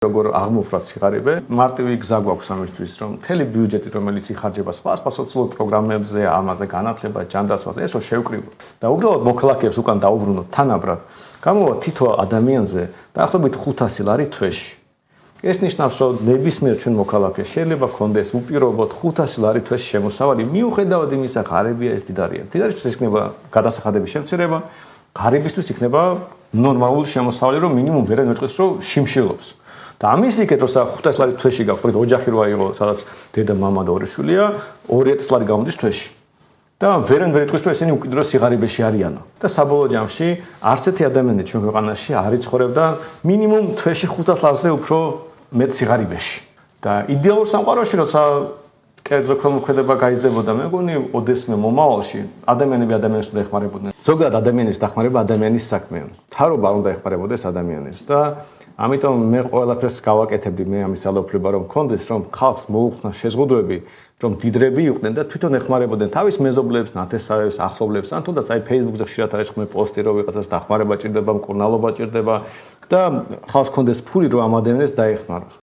როგორ აღმოფხვრათ სიღარიბე, მარტივი გზა გვაქვს ამისთვის, რომ მთელი ბიუჯეტი, რომელიც იხარჯება სხვა სოციალურ პროგრამებზე, ამაზე განათლება, ჯანდაცვაზე, ეს რომ შევკრივოთ და უბრალოდ მოქალაქეებს უკან დაუბრუნოთ თანაბრად, გამოვა თითო ადამიანზე დაახლოებით 500 ლარი თვეში. ეს ნიშნავს, რომ ნებისმიერ ჩვენ მოქალაქეს შეიძლება ჰქონდეს უპირობოდ 500 ლარი თვეში შემოსავალი, მიუხედავად იმისა, ღარიბია ერთი და არიან. ფიდარისთვის ეს იქნება გადასახადების შემცირება, ღარიბისთვის იქნება ნორმალური შემოსავალი, რომ მინიმუმ ვერ მეთქვის, რომ შიმშილობს. და ამის იქეთ, როცა 500 ლარი თვეში გაქვთ, ოჯახი რო აიღო, სადაც დედა, მამა და ორი შვილია, 2000 ლარი გამოდის თვეში. და ვერ იტყვის, რომ ესენი უკიდურეს სიღარიბეში არიანო. და საბოლოო ჯამში არც ერთი ადამიანი ჩვენ ქვეყანაში არ იცხოვრებდა მინიმუმ თვეში 500 ლარზე უფრო მეტ სიღარიბეში. და იდეალურ სამყაროში, როცა კერძო ხელმოქმედება გაიზრდებოდა, მე მგონი ოდესმე მომავალში ადამიანები ადამიანებს უნდა ეხმარებოდნენ. ზოგადად ადამიანის დახმარება ადამიანის საქმეა. მთავრობა არ უნდა ეხმარებოდეს ადამიანებს და ამიტომ მე ყველაფერს გავაკეთებდი მე ამის ძალაუფლება რომ მქონდეს რომ ხალხს მოუხსნა შეზღუდვები რომ დიდრები იყვნენ და თვითონ ეხმარებოდნენ თავის მეზობლებს, ნათესავებს, ახლობლებს, ან თუნდაც აი Facebook-ზე ხშირად არის ხმე პოსტი რომ ვიღაცას დახმარება ჭირდება, მკურნალობა ჭირდება და ხალხს მქონდეს ფული რომ ამ ადამიანებს დაეხმაროს.